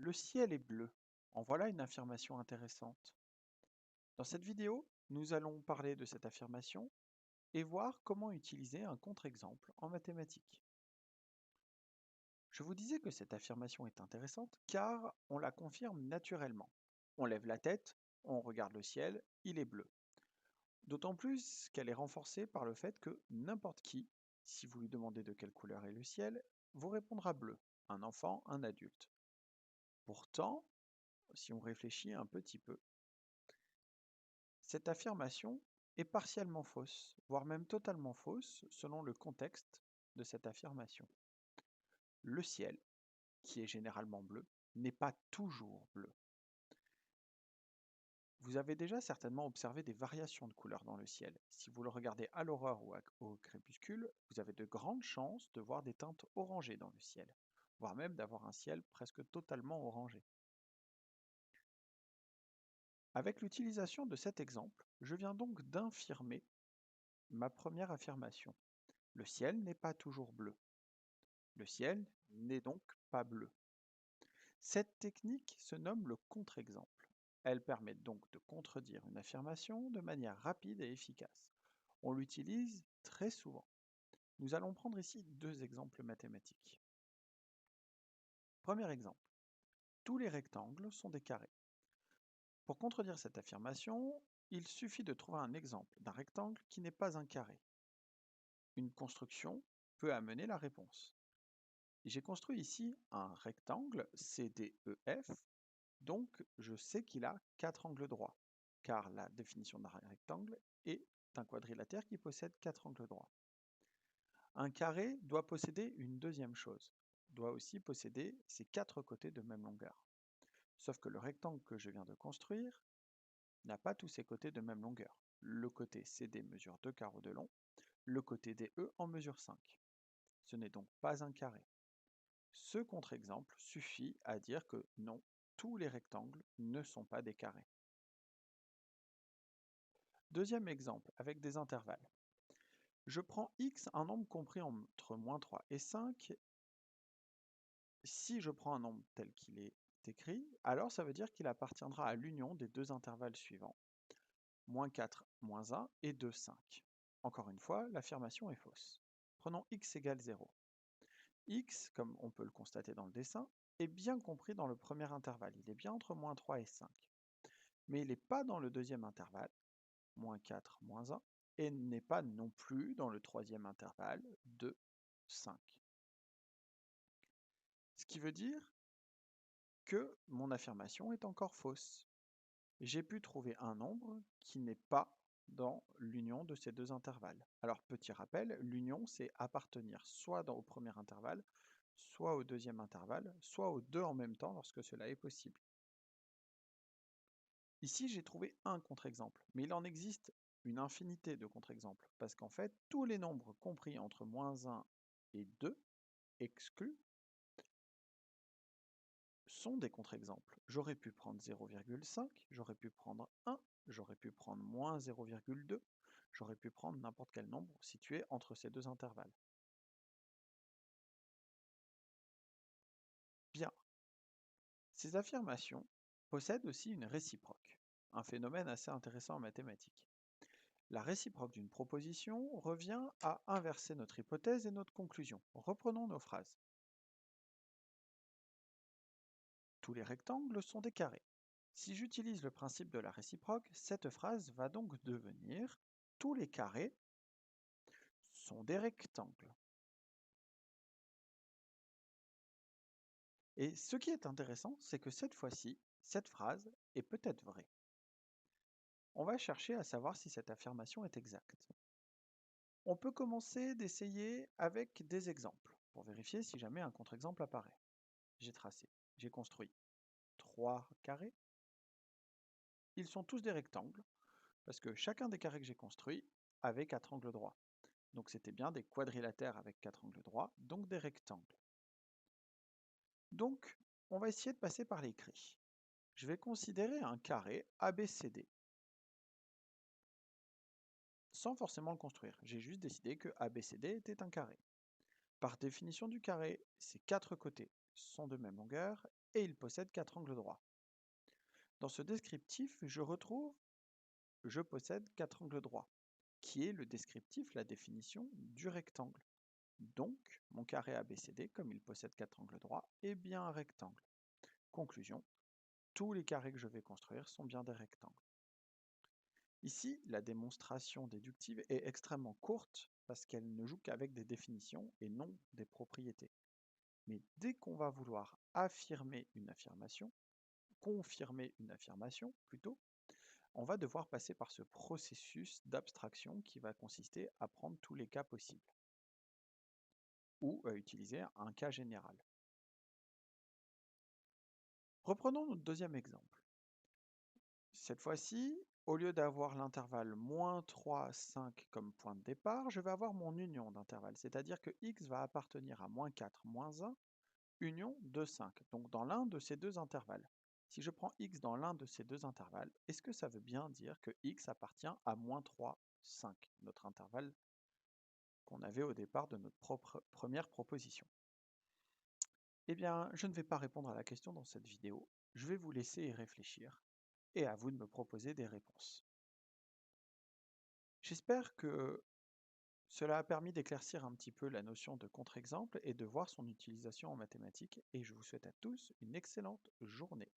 Le ciel est bleu. En voilà une affirmation intéressante. Dans cette vidéo, nous allons parler de cette affirmation et voir comment utiliser un contre-exemple en mathématiques. Je vous disais que cette affirmation est intéressante car on la confirme naturellement. On lève la tête, on regarde le ciel, il est bleu. D'autant plus qu'elle est renforcée par le fait que n'importe qui, si vous lui demandez de quelle couleur est le ciel, vous répondra bleu, un enfant, un adulte. Pourtant, si on réfléchit un petit peu, cette affirmation est partiellement fausse, voire même totalement fausse selon le contexte de cette affirmation. Le ciel, qui est généralement bleu, n'est pas toujours bleu. Vous avez déjà certainement observé des variations de couleurs dans le ciel. Si vous le regardez à l'aurore ou au crépuscule, vous avez de grandes chances de voir des teintes orangées dans le ciel, voire même d'avoir un ciel presque totalement orangé. Avec l'utilisation de cet exemple, je viens donc d'infirmer ma première affirmation. Le ciel n'est pas toujours bleu. Le ciel n'est donc pas bleu. Cette technique se nomme le contre-exemple. Elle permet donc de contredire une affirmation de manière rapide et efficace. On l'utilise très souvent. Nous allons prendre ici deux exemples mathématiques. Premier exemple. Tous les rectangles sont des carrés. Pour contredire cette affirmation, il suffit de trouver un exemple d'un rectangle qui n'est pas un carré. Une construction peut amener la réponse. J'ai construit ici un rectangle CDEF, donc je sais qu'il a 4 angles droits, car la définition d'un rectangle est un quadrilatère qui possède 4 angles droits. Un carré doit posséder une deuxième chose, doit aussi posséder ses 4 côtés de même longueur. Sauf que le rectangle que je viens de construire n'a pas tous ses côtés de même longueur. Le côté CD mesure 2 carreaux de long, le côté DE en mesure 5. Ce n'est donc pas un carré. Ce contre-exemple suffit à dire que non, tous les rectangles ne sont pas des carrés. Deuxième exemple, avec des intervalles. Je prends x, un nombre compris entre moins 3 et 5. Si je prends un nombre tel qu'il est écrit, alors ça veut dire qu'il appartiendra à l'union des deux intervalles suivants, moins 4, moins 1 et 2, 5. Encore une fois, l'affirmation est fausse. Prenons x égale 0. X, comme on peut le constater dans le dessin, est bien compris dans le premier intervalle, il est bien entre moins 3 et 5. Mais il n'est pas dans le deuxième intervalle, moins 4, moins 1, et n'est pas non plus dans le troisième intervalle, 2, 5. Ce qui veut dire que mon affirmation est encore fausse. J'ai pu trouver un nombre qui n'est pas dans l'union de ces deux intervalles. Alors, petit rappel, l'union, c'est appartenir soit au premier intervalle, soit au deuxième intervalle, soit aux deux en même temps lorsque cela est possible. Ici, j'ai trouvé un contre-exemple, mais il en existe une infinité de contre-exemples, parce qu'en fait, tous les nombres compris entre moins 1 et 2, exclus, sont des contre-exemples. J'aurais pu prendre 0,5, j'aurais pu prendre 1, j'aurais pu prendre moins 0,2, j'aurais pu prendre n'importe quel nombre situé entre ces deux intervalles. Bien. Ces affirmations possèdent aussi une réciproque, un phénomène assez intéressant en mathématiques. La réciproque d'une proposition revient à inverser notre hypothèse et notre conclusion. Reprenons nos phrases. Tous les rectangles sont des carrés. Si j'utilise le principe de la réciproque, cette phrase va donc devenir tous les carrés sont des rectangles. Et ce qui est intéressant, c'est que cette fois-ci, cette phrase est peut-être vraie. On va chercher à savoir si cette affirmation est exacte. On peut commencer d'essayer avec des exemples, pour vérifier si jamais un contre-exemple apparaît. J'ai construit 3 carrés. Ils sont tous des rectangles, parce que chacun des carrés que j'ai construits avait 4 angles droits. Donc c'était bien des quadrilatères avec 4 angles droits, donc des rectangles. Donc, on va essayer de passer par l'écrit. Je vais considérer un carré ABCD, sans forcément le construire. J'ai juste décidé que ABCD était un carré. Par définition du carré, ses 4 côtés sont de même longueur et il possède 4 angles droits. Dans ce descriptif, je retrouve « je possède 4 angles droits », qui est le descriptif, la définition du rectangle. Donc, mon carré ABCD, comme il possède 4 angles droits, est bien un rectangle. Conclusion, tous les carrés que je vais construire sont bien des rectangles. Ici, la démonstration déductive est extrêmement courte parce qu'elle ne joue qu'avec des définitions et non des propriétés. Mais dès qu'on va vouloir affirmer une affirmation, confirmer une affirmation plutôt, on va devoir passer par ce processus d'abstraction qui va consister à prendre tous les cas possibles ou à utiliser un cas général. Reprenons notre deuxième exemple. Cette fois-ci, au lieu d'avoir l'intervalle moins 3, 5 comme point de départ, je vais avoir mon union d'intervalles, c'est-à-dire que x va appartenir à moins 4, moins 1, union de 5, donc dans l'un de ces deux intervalles. Si je prends x dans l'un de ces deux intervalles, est-ce que ça veut bien dire que x appartient à moins 3, 5, notre intervalle qu'on avait au départ de notre première proposition? Eh bien, je ne vais pas répondre à la question dans cette vidéo, je vais vous laisser y réfléchir, et à vous de me proposer des réponses. J'espère que cela a permis d'éclaircir un petit peu la notion de contre-exemple et de voir son utilisation en mathématiques, et je vous souhaite à tous une excellente journée.